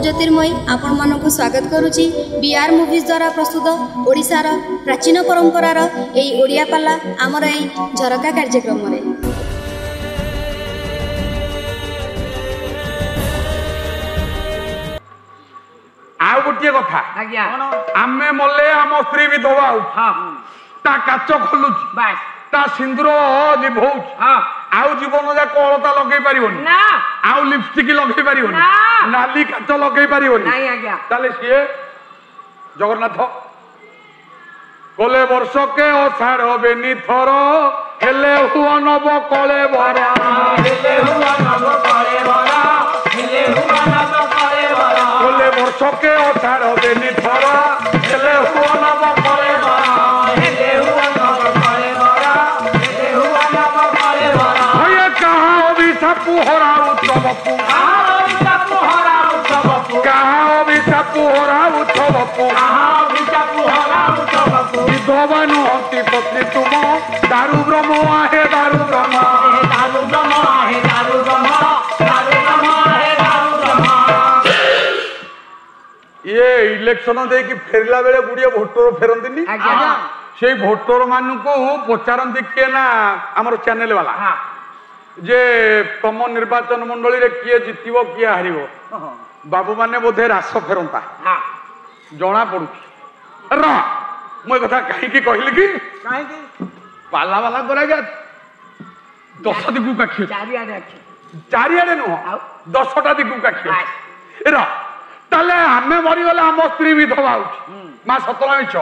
ज्योतिर्मयी आपण मानक स्वागत करुची बीआर मूवीज द्वारा प्रस्तुत ओडिशार प्राचीन परंपरार एई ओडिया पाला आमर एई झरका कार्यक्रम रे। आउ गोटे कथा आमे मले आम स्त्री विधवा ता काच खोलुची ता सिंदूर लिभौची आउ जीवन जाक अलता लगे पारिबोनी ना आउ लिपस्टिक लगे पारिबोनी नाली काच लगे पारिबोनी नाही आज्ञा ताले सिए जगन्नाथ कोले वर्ष के अषाढ़ बेनी थर हेले हुआ नव कले भरा हेले हुआ नव कले भरा हेले हुआ नव कले भरा कोले वर्ष के अषाढ़ बेनी थर हेले हुआ नव कले भरा हेले हुआ नव कले भरा हेले हुआ नव कले भरा होय कहां अभिशापु हरा उत्सवपु कहां अभिशापु हरा उत्सवपु कहां अभिशापु हरा उत्सवपु कहां अभिशापु हरा उत्सवपु विधवानु हति पत्नी तुम दारु ब्रह्म आहे दारु ब्रह्म दारु ब्रह्म आहे दारु ब्रह्म दारु ब्रह्म आहे दारु ब्रह्म। ये इलेक्शन दे कि फेरला बेले गुड़िया भोटर फेरंतिनी से भोटर मानू को पचारती किए ना आमर चैनल वाला जे तम निर्वाचन मंडली रे किए जितिबो किए हारिबो बाबू माने बोधे रास फेरंता जना पड़ुची र मैं कथा कहीं कहली कि पाला वाला करा 10 दिगु काखी चारिआडे नुह 10टा दिगु काखी र ताले हमें मरी गले हम स्त्री विधवा माँ सतला मिछ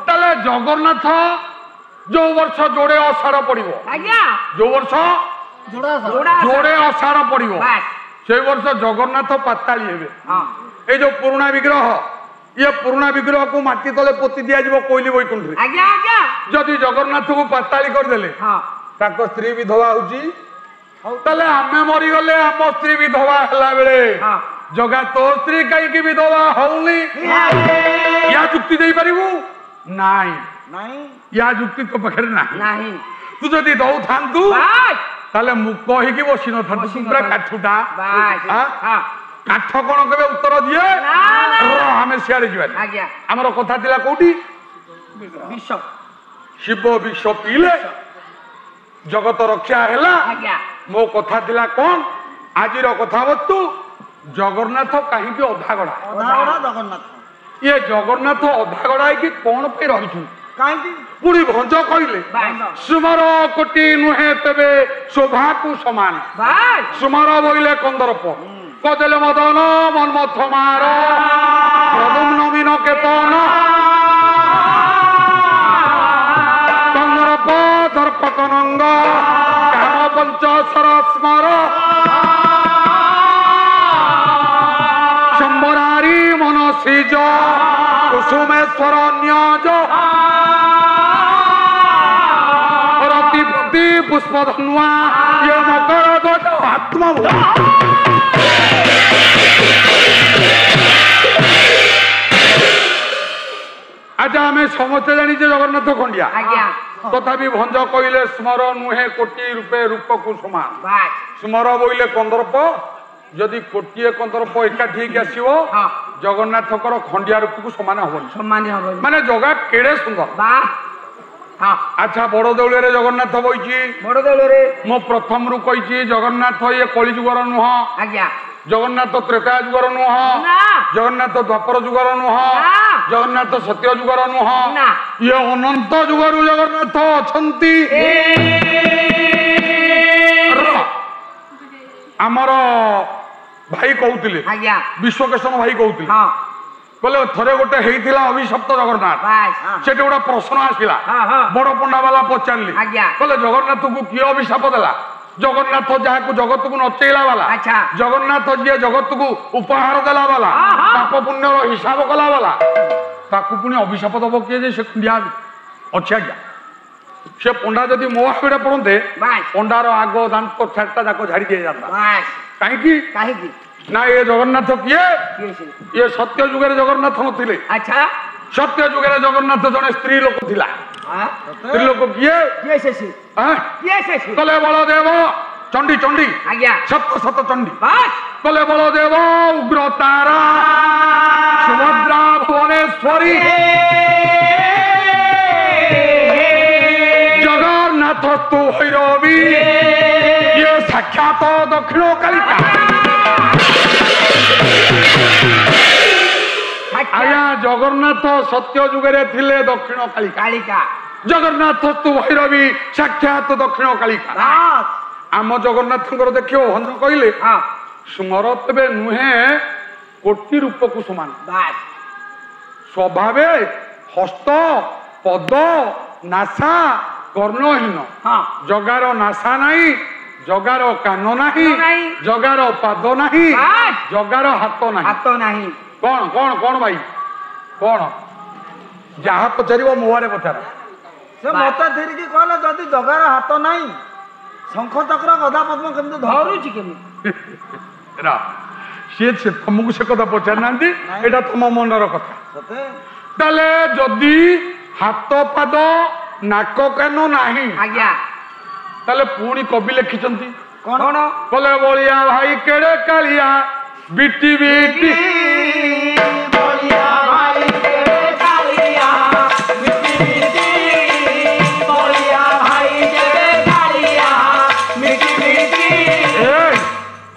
ताले जगन्नाथ जो वर्ष जोड़े अषाढ़ पड़िबो जो वर्ष जोड़े अषाढ़ पड़िबो से वर्ष जगन्नाथ पाताली हेबे ए जो पुराना विग्रह ये पुराना विग्रह को माटी तले पोती दिया जीवो कोइली बैकुंठ रे आज्ञा आज्ञा जदि जगन्नाथ को पाताली कर देले ताको स्त्री विधवा होची ताले हमें मरी गले हम स्त्री विधवा हला बेले जगा तो स्त्री काई की विधवा होउनी या जुक्ति देई परिबू नाही नाही या जुक्ति तो पखरे नाही तू जदि दौ थांतु ताले मु कहि की बसिन थांतु पूरा काठुटा हां काठ कोन केबे उत्तर दिए हमें सियारे जीवन आमर कथा थिला कोठी विष शिव विष पीले जगत रक्षा हैला मो कथा थिला कोन आजिर कथा वस्तु जगन्नाथ कहीं के अधागड़ा जगन्नाथ ये जगन्नाथ अधागड़ा कि कौन पे रही पुणी भंज कहले सुमर कोटि नुहे तेबे शोभा को समान सुमर बोले कंदर्प कदेले मदन मन्मथ मार प्रदुम्न मीन केतन कंदर्प दर्पकनंग काम पंचसर स्मर शंबरारी मनसीज कुसुमेश्वर न्याज रतिपति पुष्पधनुआ ये मकर ध्वज आत्मा आजा हमें समस्ते जानी जगन्नाथ खंडिया तथापि भंज कहले स्मर नुहे कोटि रूपे रूप को समान स्मर बोले कंदर्प जदि कोटिए कंदर्प एकाठी आसो जगन्नाथकर खंडिया रूप को समान हम माने जगह केड़े सुंदर अच्छा बड़ देउल रे जगन्नाथ बइची बड़ देउल रे मो प्रथम रु कहिची जगन्नाथ ये कली जुगर नुह आज्ञा जगन्नाथ त्रेता जुगर नुह जगन्नाथ द्वापर जुगर नुह जगन्नाथ सत्य जुगर नुह ये अनंत जुगर जगन्नाथ अछंती आमर भाई कहते विश्वकेशन भाई कहते कहले थरे गोटे हेइथिला अभिशप्त जगन्नाथ सेटे गोटे प्रश्न आसिला बड़ पंडा वाला पचारली कहले जगन्नाथ को किए अभिशाप देला जगन्नाथ जहाँ को जगत को नचेला वाला जगन्नाथ जी जगत को उपहार देला वाला पाप पुण्य हिसाब कला वाला ताकू पुणी अभिशाप दब किए से खुंडिया अच्छे आज्ञा से पंडा जदि मो हाबिड़े पड़ते पंडार आग दांत चारटा जाक झाड़ी दिए जाता कहीं ना ये जगन्नाथ किए ये सत्य जुगे जगन्नाथ नथिले अच्छा सत्य जुगे जगन्नाथ जने स्त्री लोक थिला स्त्री लोक किए कले बलदेव चंडी चंडी आज्ञा सत सत चंडी बस कले बलदेव उग्र तारा सुभद्रा भुवनेश्वरी जगन्नाथ तु भैरवी ये साक्षात दक्षिण कालिका आया जगन्नाथ सत्य जुगे थिले दक्षिण कालिका कालिका जगन्नाथ तु भैरवी साक्षात दक्षिण कालिका आम जगन्नाथ देखियो भंज कहले सुमर तेरे नुहे कोटि रूप को समान स्वभावे हस्त पद नासा कर्णहीन जगार नासा नहीं जगार कान नहीं जगार पाद नहीं जगार हाथ नहीं कौन कौन कौन भाई कौन जहा पचार मुहारे पचार से मत धरिकी कहले जदि जगार हाथ नहीं शंख चक्र गदा पद्म केमती धरुची केमती सी तुमको से कथा पचार ना यहाँ तुम मनर कथा ताले जदि हाथ पाद नाक कान नाही ताले पुणी कवि लिखिछंती कौन कले बलिया भाई केड़े कालिया बिटी बिटी बलिया भाई केड़े कालिया बिटी बिटी बलिया भाई केड़े कालिया बिटी बिटी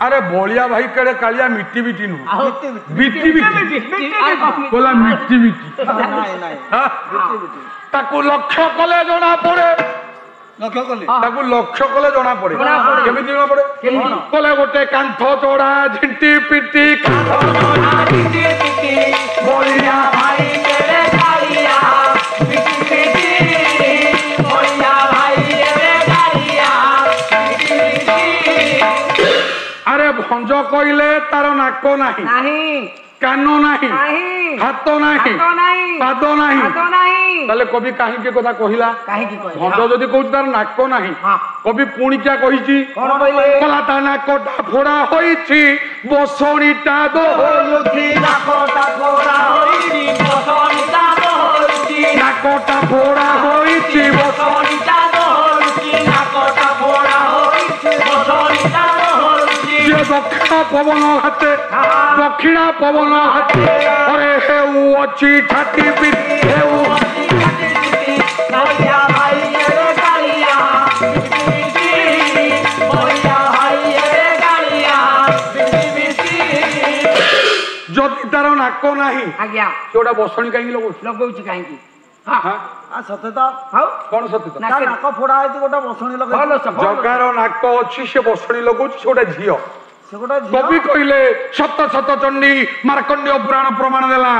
अरे बलिया भाई केड़े कालिया मिट्टी बिटी नु बिटी बिटी बोला मिट्टी बिटी नहीं नहीं बिटी बिटी ताकू लक्ष्य कले जना पड़े लक्ष्य कले ताकू लक्ष्य कले जना पड़े केमिति जना पड़े कले गोटे कांथ चोड़ा झिंटी पिटी कांथ चोड़ा झिंटी पिटी बलिया भाई केड़े कालिया बिटी बिटी बलिया भाई केड़े कालिया बिटी बिटी अरे भंज कहले तार नाक नाही कान नाही हाथ नाही पाद नाही ताले कवि काहे कथा कहिला भंज जदि कहू तार नाक नाही कवि पुणी क्या कहिची कला ता नाकटा फोड़ा होईची बसणीटा दोहलुची नाकटा फोड़ा होईची बसणीटा दोहलुची नाकटा फोड़ा होईची बसणीटा दोहलुची नाकटा फोड़ा होईची बसणीटा दोहलुची दक्षिण पवन हाथे दक्षिण पवन हाथे अरे हेउ अच्छी छाती पिटी हेउ बलिया भाई केड़े कालिया बिटी बिटी बलिया भाई केड़े कालिया बिटी बिटी जदि तार नाक नाही आज्ञा सेटा बसणी कहीं लगौची काहेकी सत्य तो कौन सत्य नाक फोड़ा है गोटे बसणी लगे जगार नाक अच्छी से बसणी लगौची से गोटे झील से गोटे कवि कहले सत सत चंडी मार्कंडेय पुराण प्रमाण देला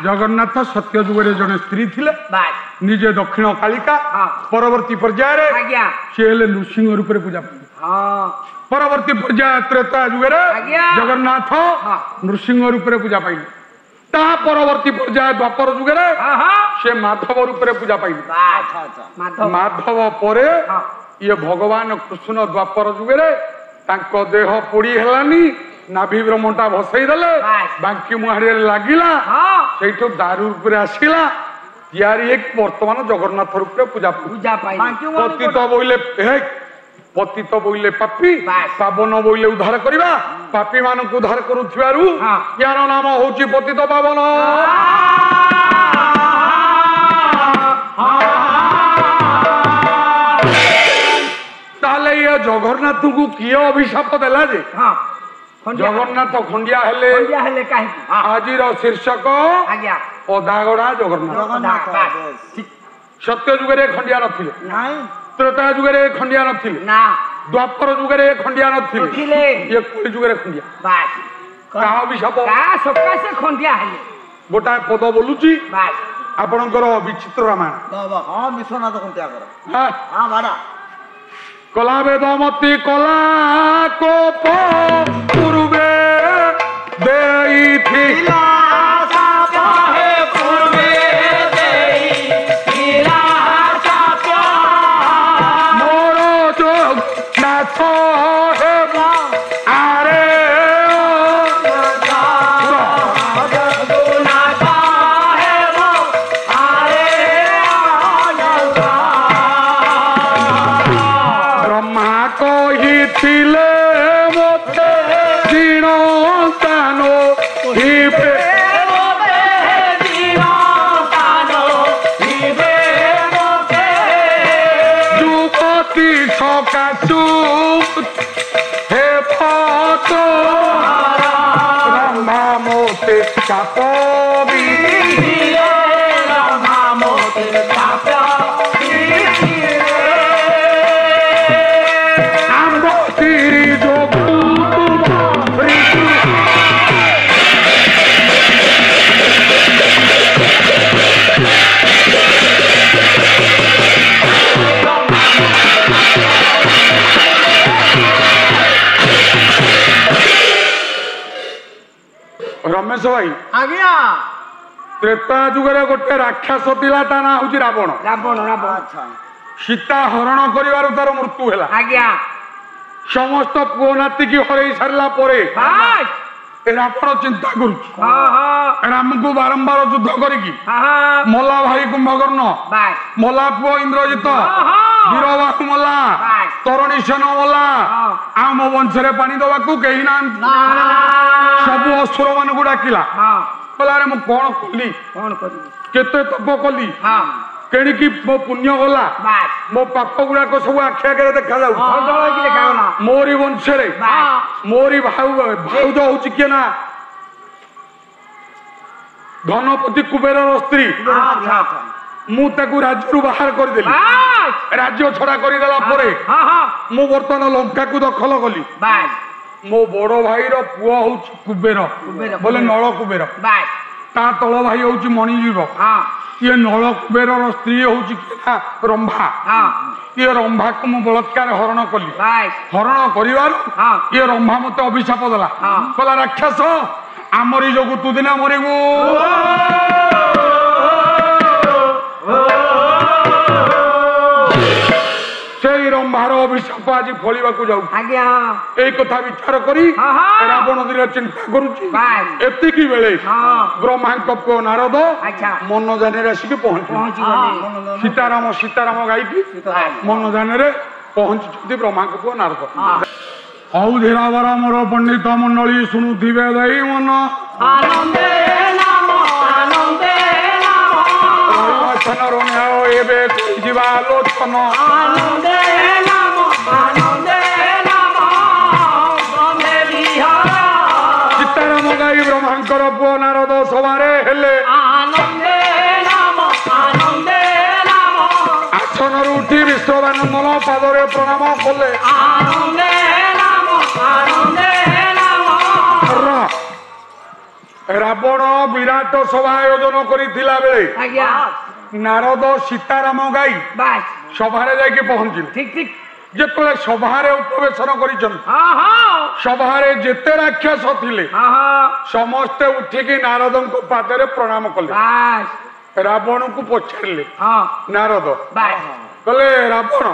जगन्नाथ सत्य जुगे जने स्त्री थिले निजे दक्षिण कालिका परवर्ती पर्याय सी हेले नृसिंह रूप पूजा पाइले परवर्ती पर्याय त्रेता जुगे जगन्नाथ नृसिंह रूप पूजा पाइले ता परवर्ती पर्याय द्वापर जुगे से माधव रूप पूजा पाइले माधव परे ये भगवान कृष्ण द्वापर जुगे तांको देह पोड़ी हेलानी नाभि ब्रह्मटा भसई देले बांकी मुहाड़ी लागिला सेठो दारू रूप आसिला यारी एक वर्तमान जगन्नाथ रूप पूजा पतित बोइले पतित बोइले पापी पावन बोइले उद्धार करिबा पापी मानक उद्धार करूथिबारु यार नाम होची पतित पावन ताले ये जगन्नाथ को किए अभिशाप देला जे जगन्नाथ खंडिया हेले आजिर शीर्षक पदागड़ा जगन्नाथ सत्य जुगे खंडिया नथिले त्रेता जुगे खंडिया नथिले द्वापर जुगे खंडिया नथिले ये कली जुगे खंडिया का अभिशाप सकाशे खंडिया हेले गोटा पद बोलुची आपणकर विचित्र रामायण हाँ विश्वनाथ खंडिया कर हाँ बाड़ा कला वेदमती कला को पूर्वे देई मोर जोग नाथ आरे ब्रह्मा को ही थी रमेश भाई आज्ञा त्रेता जुगरे गोटे राक्षस थिला ता ना होची रावण रावण रावण अच्छा सीता हरण करिवार तार मृत्यु हैला आज्ञा समस्त पुओ नाती की हरई सारला परे बास रावण चिंता करुची हां हां राम को बारंबार युद्ध करिकी हां मला भाई कुंभकर्ण बास मला पुओ इंद्रजित हां वीरबाहु मला तरुणी सेन मला आम वंशरे पानी दवाकू कही ना सब असुर मान को डाकिला हां बोला रे मु कोन कली कौन करी केते तप कली हां केणी की मो पुण्य गला बास मो पाप गुड़ाक सब आखि आगे देखा जाऊ जळ की देखावला मोरी वंशरे बास मोरी भाउज होची के ना धनपति कुबेर स्त्री अच्छा मु ताकू राज्य बाहर कर देली बास राज्य छड़ा कर देला परे हां हां मु वर्तमान लंका को दखल कली बास मो बड़ भाई रो पुआ होची कुबेर बोले नळ कुबेर बास ता तळ भाई होची मणिजीव हां ये नळ कुबेर स्त्री होची के रंभा हां ये रंभा को मु बलात्कार हरण कली बास हरण करिवार हां ये रंभा मते अभिशाप देला हाँ। कहला राक्षस आमरी जोगु तू दिना मरिबू सेई रंभार अभिशाप आज फलिबा को जाऊ आज्ञा এই কথা বিচার করি हाँ, हाँ। রাবণ দিনে চিন্তা করুছি बास এতিকি বেলে हां ব্রহ্মাঙ্ক পুଅ নারদ अच्छा মন জানে আসিকি পৌঁছি पहुंची गले সীতারাম সীতারাম গাইকি মন জানে পৌঁছিଛନ୍ତି ব্রহ্মাঙ্ক পুଅ নারদ हां ହଉ ଧୀରାବର ମୋର ପଣ୍ଡିତ ମଣ୍ଡଳୀ ଶୁଣୁଥିବେ ଦେଇ ମନ आनंदे नाम ରହିବଚନର ନ୍ୟାୟ ଏବେ ଯିବା ଆଲୋଚନ आनंदे नाम ब्रह्मे विहार ସୀତାରାମ ଗାଇ ବ୍ରହ୍ମାଙ୍କର ପୁଅ ନାରଦ ସଭାରେ ହେଲେ आनंदे नाम ଆସନରୁ ଉଠି ବିଶ୍ୱବାନନ୍ଦନ ପାଦରେ ପ୍ରଣାମ କଲେ आनंदे नाम ରାବଣ ବିରାଟ ସଭା ଆୟୋଜନ କରିଥିଲା ବେଳେ आज्ञा ନାରଦ ସୀତାରାମ ଗାଇ बास ସଭାରେ ଯାଇକି ପହଞ୍ଚିଲେ ठीक ठीक ଯେତେବେଳେ ସଭାରେ ଉପବେଶନ କରିଛନ୍ତି हां हां ସଭାରେ ଯେତେ ରାକ୍ଷସ ଥିଲେ हां हां ସମସ୍ତେ ଉଠିକି ନାରଦଙ୍କ ପାଦରେ ପ୍ରଣାମ କଲେ बास ରାବଣକୁ ପଚାରିଲେ हां ନାରଦ बास କହିଲେ ରାବଣ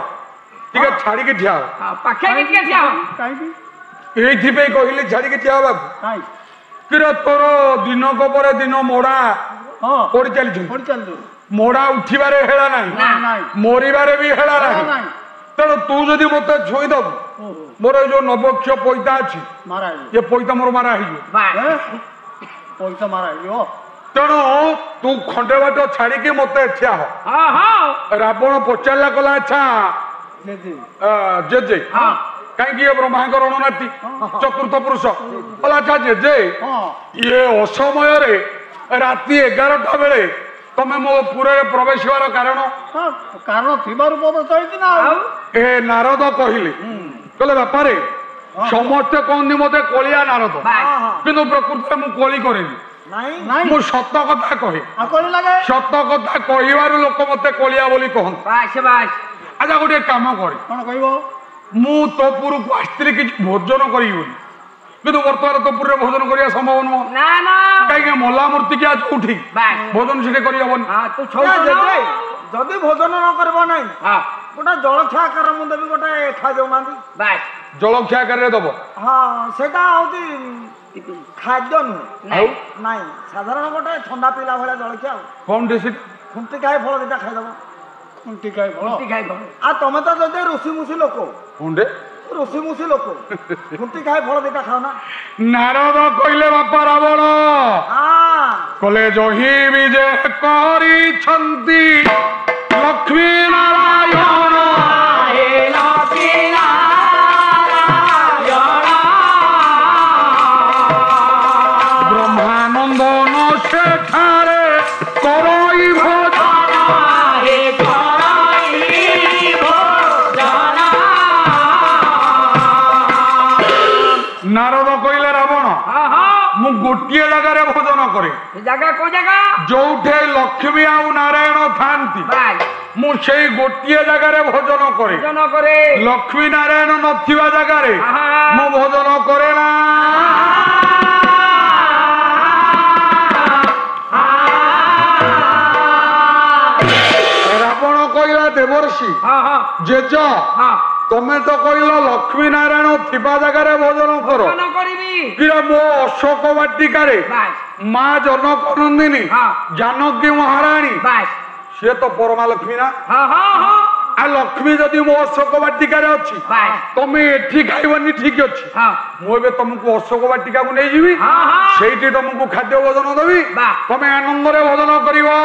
ଟିକେ ଛାଡିକି ଠିଆ ହବ हां पाखे के क्या କାହିଁକି ଏଇଥିପାଇଁ କହିଲେ ଛାଡିକି ଠିଆ ହବାକୁ କାହିଁ କିରେ ତୋର ଦିନକ ପରେ ଦିନ ମୋଡା ହଁ ପଡି ଚାଲିଛନ୍ତି ପଡ଼ି ଚାଲୁ ମୋଡା ଉଠିବାରେ ହେଳା ନାହିଁ ନାଇଁ ମରିବାରେ ବି ହେଳା ନାହିଁ ନାଇଁ ତେଣୁ ତୁ ଯଦି ମତେ ଛୁଇଁଦବୁ ଓହୋ ମୋର ଏଇ ଯୋଉ ନବକ୍ଷ ପଇତା ଅଛି ମାରା ଏ ପଇତା ମୋର ମାରା ହେଇଯିବ बास ପଇସା ମାରା ହେଇଯିବ ତେଣୁ ତୁ ଖଣ୍ଡେ ବାଟ ଛାଡିକି ମତେ ଠିଆ ହ हां हां ରାବଣ ପଚାରିଲା କଲା ଆଚ୍ଛା ଜେଜେ हां କାହିଁକି ଏ ବ୍ରହ୍ମାଙ୍କର ରଣନାତି ଚତୁର୍ଥ ପୁରୁଷ କହିଲା ଆଚ୍ଛା ଜେଜେ ହଁ ଇଏ ଅସମୟରେ ରାତି 11ଟା ବେଳେ ତମେ ମୋ ପୁରରେ ପ୍ରବେଶ ହେବାର କାରଣ ହଁ କାରଣ ଥିବାରୁ ପ୍ରବେଶ ହେଇଛି ନା ଆଉ ଏ ନାରଦ କହିଲେ କହିଲେ ବାପାରେ ସମସ୍ତେ କହନ୍ତି ମତେ କଳିଆ ନାରଦ बास କିନ୍ତୁ ପ୍ରକୃତରେ ମୁଁ କଳି କରେନି ନାଇଁ ନାଇଁ ମୁଁ ସତ କଥା କହେ ଆଉ କଳି ଲାଗେ ସତ କଥା କହିବାରୁ ଲୋକ ମତେ କଳିଆ ବୋଲି କହନ୍ତି बास बास ଆଚ୍ଛା ଗୋଟେ କାମ କରେ କଣ କହିବ ମୁଁ ତୋ ପୁରକୁ ଆସିଥିଲି କିଛି ଭୋଜନ କରିବି ବୋଲି କିନ୍ତୁ ବର୍ତ୍ତମାନ ତୋ ପୁରରେ ଭୋଜନ କରିବା ସମ୍ଭବ ନୁହଁ ना ना କାହିଁକି ମଲା ମୂର୍ତ୍ତି କି ଆଜି ଉଠି बास ଭୋଜନ ସେଠି କରିହବନି हां तू ନା, छोड़ ଜେଜେ, ଯଦି ଭୋଜନ ନ କରିବ ନାହିଁ हां ଗୋଟେ ଜଳଖିଆ ଆକାର ମୁଁ ଦେବି ଗୋଟେ ଖାଇଦେଉନାହାନ୍ତି बास ଜଳଖିଆ ଆକାରରେ ଦବ ହଁ ସେଇଟା ହଉଛି ଖାଦ୍ୟ ନୁହେଁ नहीं ନାଇଁ ସାଧାରଣ ଗୋଟେ ଥଣ୍ଡା ପିଇଲା ଭଳିଆ ଜଳଖିଆ ଆଉ କଣ ଡିସି ଖୁଣ୍ଟି ଖାଇ ଫଳ ଦିଟା ଖାଇଦବ ଖୁଣ୍ଟି ଖାଇ ଫଳ रोटी खाई दो ଆଉ ତମେ ତ ଯଦି ଋଷିମୁଷି ଲୋକ କଣଟେ ଋଷିମୁଷି ଲୋକ ଖୁଣ୍ଟି ଖାଇ ଫଳ ଦିଟା ଖାଅ ନା ନାରଦ କହିଲେ ବାପା ରାବଣ ହଁ କଲେ ଜହି ବିଜେ କରିଛନ୍ତି ଲକ୍ଷ୍ମୀ ନାରାୟଣ ବ୍ରହ୍ମାନନ୍ଦନ ସେଠା करे जगह को जगह जोठे लक्ष्मी आउ नारायण थांती मु सेई गोटिए जगह रे भोजन करे लक्ष्मी नारायण नथिबा जगह रे मु भोजन करे ना रावण कहला देवर्षि जेज तमे तो कहल लक्ष्मी नारायण थिबा जगह भोजन कर मो अशोक वाटिकार माँ जनक नंदिनी जानकी महाराणी सी तो परमा लक्ष्मी ना आ लक्ष्मी जदि मो अशोक वाटिकार अच्छी तमे एठी खाइबनी ठीक अच्छी मुझे तुमको अशोक वाटिका को नहीं जीवी सेठी तुमको खाद्य भोजन देवी तमे आनंद रे भोजन करिवो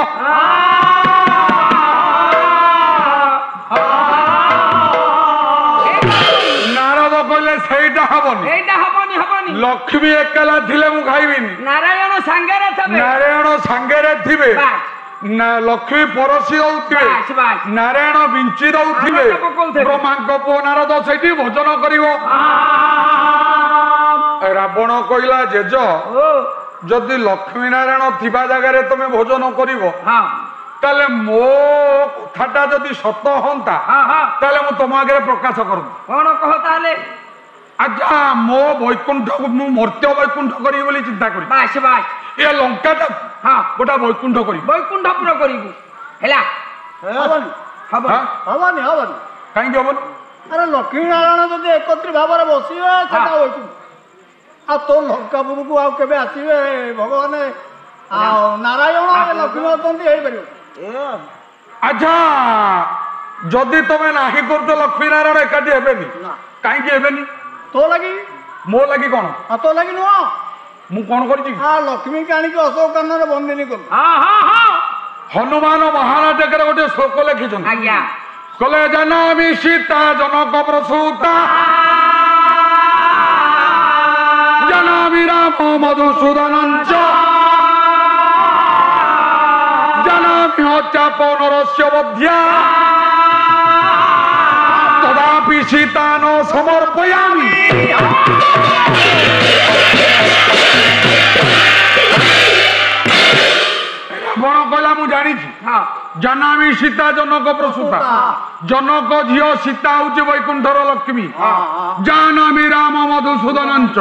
लक्ष्मी एकला थिले मु खाइबिनी नारायण सांगेरे थिबे लक्ष्मी परसी दउथिबे नारायण बिंची दउथिबे ब्रह्मांक पो नारद सेठी भोजन करिवो रावण कहला जेज जदि लक्ष्मी नारायण थिबा जगह रे तमे भोजन करिवो ताले मो कथाटा जदि सत हंता ताले मु तुम आगे प्रकाश करू कोन कह ताले अच्छा मो वैकुंठ मु मर्त्य वैकुंठ करी बोली चिंता करी बास बास ए लंकाटा गोटा वैकुंठ करी वैकुंठ पूरा करिबु हैला हबनी हबनी हबनी काई हबनी अरे लक्ष्मी नारायण जदि एकत्रित भाव रे बसिबे सेटा वैकुंठ आ तो लंकापुर को आ केबे आसीबे भगवान आ नारायण लक्ष्मी अतंती हेई परियो अच्छा जदि तमे नाही करतो लक्ष्मी नारायण एकाठी हेबेनी काई हेबेनी तो लगी मो लगी कौन तो लगी नुह मु कौन करछि लक्ष्मी काणी के अशोक कान रे बंदिनी कर हनुमान महानाटक रे गोटे श्लोक लिखिछन आज्ञा कले जनामि सीता जनक प्रसूता जनामि राम मधुसूदनं च जनामि चाप नरस्य वध्या तदापि सीता न समर्पयामि रावण कहला मु जानी जनामि सीता जनक प्रसूता जनक झियो सीता हूँ वैकुंठर लक्ष्मी जानामि राम मधुसूदनं च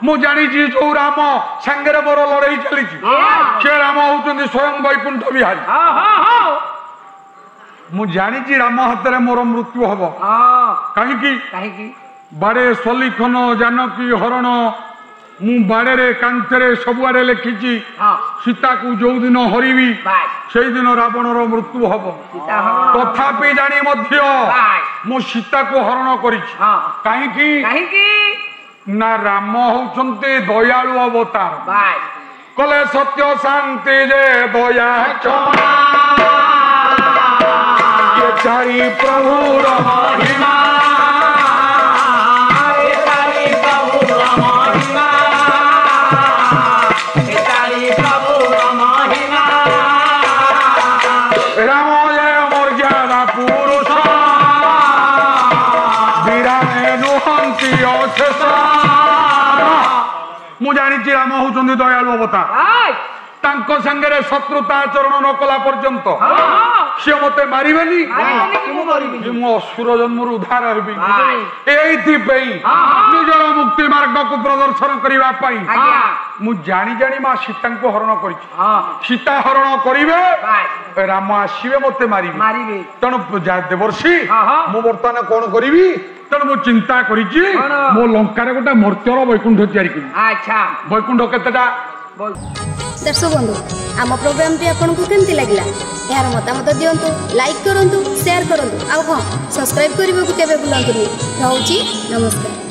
मु जानी जो राम सांगे मोर लड़ाई चली से राम होउछन्ति स्वयं वैकुंठ बिहारी मु जानी राम हाथ में मोर मृत्यु हम कहीं बाड़े सलीखन जानकी हरण मु बाड़े रे कांथरे सबुआरे लिखी सीता को जो दिन हरिबी से दिन रावणर मृत्यु हम तथापि जानी मु सीता को हरण करी ना राम होउछन्ति दयालु अवतार कले सत्य शांति जे दया चारि प्रभु महिमा राम जय मर्यादा पुरुष वीराने नुहंती अशेष मु जानी राम होउछन्ति दयालु अवतार तांको संगे शत्रुता आचरण न कला पर्यंत सी मत मारे मु असुर जन्म उद्धार हेबी निजर मुक्ति मार्ग को प्रदर्शन करने मु जानी जानी माँ सीता को हरण कर सीता हरण करेंगे राम आसवे मत मारे तेणु देवर्षि मु बर्तमान कौन करी तेणु मु चिंता करी मो लंकार गोटे मर्त्यर वैकुंठ तैयारी करी वैकुंठ केतेटा दर्शक बंधु आम प्रोग्रामटी आपको केमती लगिला यार मतामत दिंतु लाइक करूँ शेयर करूँ आउ हाँ सब्सक्राइब करने को केवे भूलु। नमस्कार।